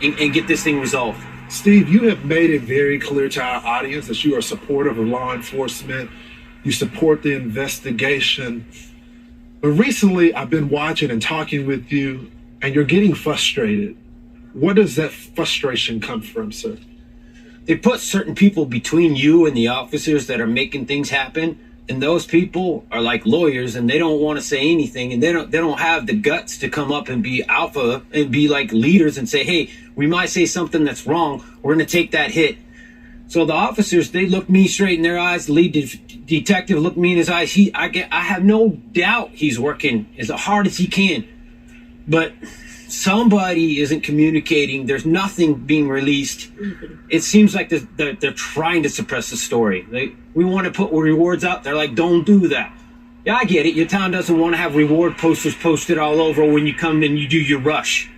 and get this thing resolved. Steve, you have made it very clear to our audience that you are supportive of law enforcement. You support the investigation. But recently, I've been watching and talking with you, and you're getting frustrated. Where does that frustration come from, sir? They put certain people between you and the officers that are making things happen, and those people are like lawyers, and they don't want to say anything, and they don't have the guts to come up and be alpha and be like leaders and say, hey, we might say something that's wrong. We're going to take that hit. So the officers, they look me straight in their eyes. The lead detective looked me in his eyes. I have no doubt he's working as hard as he can, but somebody isn't communicating. There's nothing being released. It seems like they're trying to suppress the story. We want to put rewards out. They're like, don't do that. Yeah, I get it. Your town doesn't want to have reward posters posted all over when you come and you do your rush.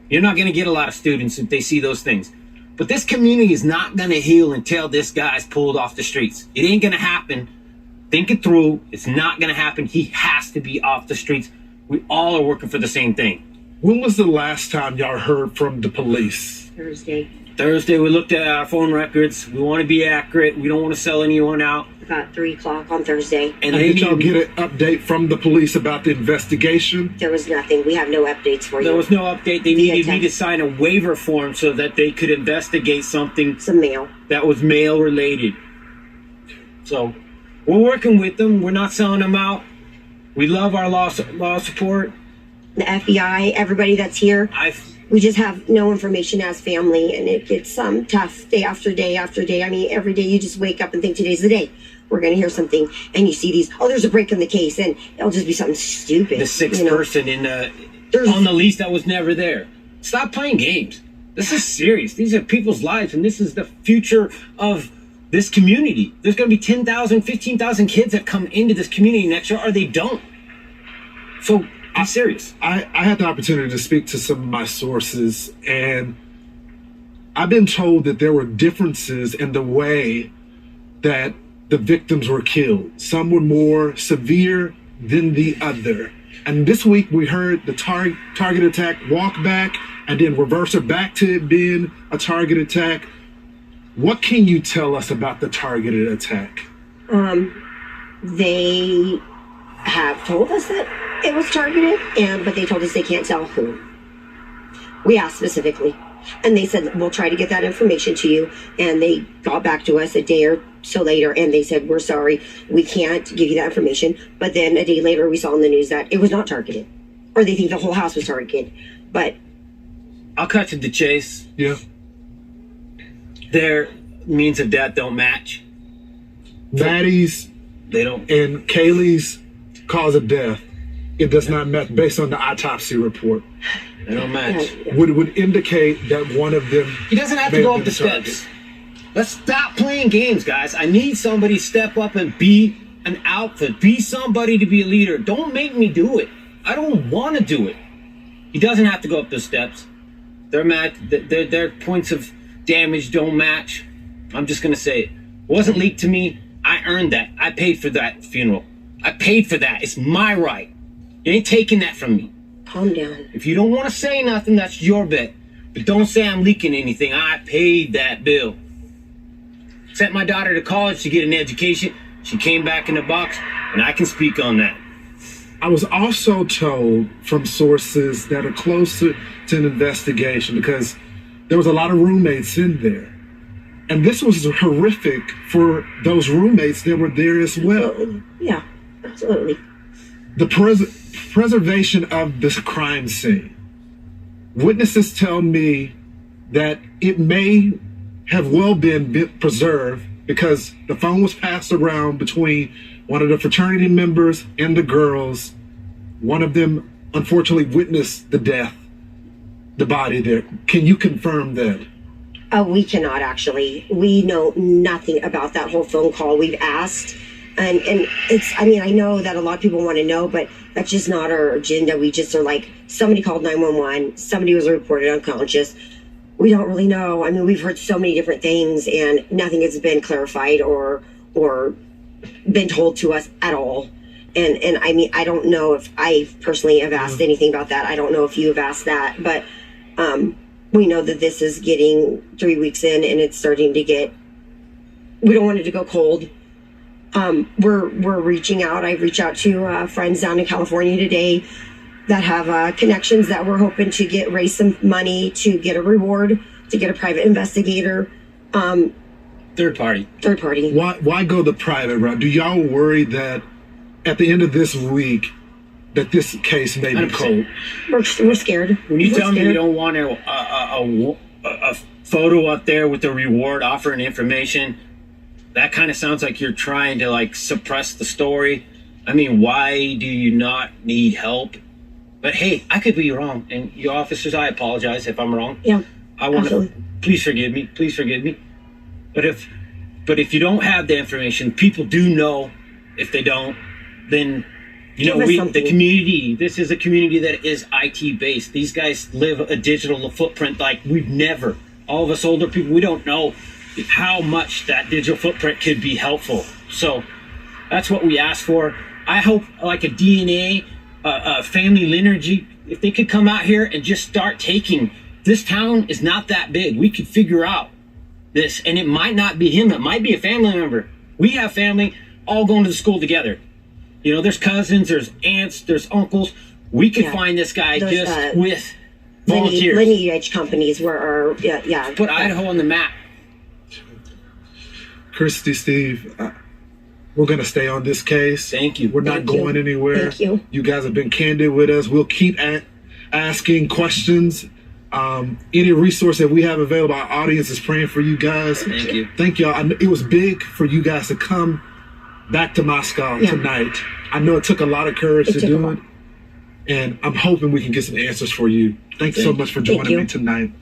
You're not going to get a lot of students if they see those things. But this community is not going to heal until this guy's pulled off the streets. It ain't going to happen. Think it through. It's not going to happen. He has to be off the streets. We all are working for the same thing. When was the last time y'all heard from the police? Thursday, we looked at our phone records. We want to be accurate. We don't want to sell anyone out. about 3 o'clock on Thursday. And did y'all get an update from the police about the investigation? There was nothing. We have no updates for you. There was no update. They needed me to sign a waiver form so that they could investigate something. Some mail. That was mail related. So we're working with them. We're not selling them out. We love our law support. The FBI, everybody that's here. We just have no information as family, and it gets tough day after day after day. I mean, every day you just wake up and think today's the day. We're going to hear something, and you see these, oh, there's a break in the case, and it'll just be something stupid. The sixth person on the lease that was never there. Stop playing games. This is serious. These are people's lives, and this is the future of this community. There's going to be 10,000, 15,000 kids that come into this community next year, or they don't. So I'm serious. I had the opportunity to speak to some of my sources, and I've been told that there were differences in the way that the victims were killed. Some were more severe than the other. And this week we heard the target attack walk back and then reverse it back to it being a target attack. What can you tell us about the targeted attack? They have told us that it was targeted, but they told us they can't tell who. We asked specifically, and they said, we'll try to get that information to you. And they got back to us a day or so later, and they said, we're sorry, we can't give you that information. But then a day later, we saw in the news that it was not targeted, or they think the whole house was targeted. But I'll cut to the chase. Yeah. Their means of death don't match. Maddie's They don't. and Kaylee's cause of death, it does not match based on the autopsy report. They don't match. Would indicate that one of them. He doesn't have to go up the steps. Let's stop playing games, guys. I need somebody to step up and be an alpha. Be somebody to be a leader. Don't make me do it. I don't want to do it. He doesn't have to go up the steps. Their points of damage don't match. I'm just gonna say it. Wasn't leaked to me. I earned that. I paid for that funeral. I paid for that. It's my right. You ain't taking that from me. calm down. If you don't want to say nothing, that's your bet. But don't say I'm leaking anything. I paid that bill. Sent my daughter to college to get an education. She came back in the box, and I can speak on that. I was also told from sources that are closer to an investigation, because there was a lot of roommates in there. And this was horrific for those roommates that were there as well. Absolutely. Yeah, absolutely. The preservation of this crime scene. Witnesses tell me that it may have well been preserved because the phone was passed around between one of the fraternity members and the girls. One of them unfortunately witnessed the death, the body there. Can you confirm that? We cannot actually. We know nothing about that whole phone call. We've asked, and it's, I mean, I know that a lot of people want to know, but that's just not our agenda. We just are like, somebody called 911, somebody was reported unconscious. We don't really know. I mean, we've heard so many different things, and nothing has been clarified or been told to us at all. And I mean, I don't know if I personally have asked anything about that. I don't know if you have asked that, but we know that this is getting 3 weeks in and it's starting to get, we don't want it to go cold. We're reaching out. I've reached out to friends down in California today that have connections that we're hoping to raise some money to get a reward, to get a private investigator. Third party. Why go the private route? Do y'all worry that at the end of this week that this case may be 100%. cold? We're scared. When you tell me you don't want a photo up there with the reward offering information, that kind of sounds like you're trying to like suppress the story. I mean, why do you not need help? But hey, I could be wrong, and you officers, I apologize if I'm wrong. Yeah, I want to. absolutely. Please forgive me. Please forgive me. But if you don't have the information, people do know. If they don't, then Give us the something. community. This is a community that is IT based. These guys live a digital footprint like we've never. All of us older people, we don't know how much that digital footprint could be helpful. So that's what we ask for. I hope like a DNA. Family lineage, if they could come out here and just start taking, this town is not that big. We could figure out this, and it might not be him, it might be a family member. We have family all going to the school together. You know, there's cousins, there's aunts, there's uncles. We could find this guy just with volunteers. Lineage companies where Put Idaho on the map. Christy, Steve, we're going to stay on this case. Thank you. We're not going anywhere. Thank you. You guys have been candid with us. We'll keep asking questions. Any resource that we have available, our audience is praying for you guys. Thank you. Thank y'all. It was big for you guys to come back to Moscow tonight. I know it took a lot of courage to do it. And I'm hoping we can get some answers for you. Thank you so much for joining me tonight.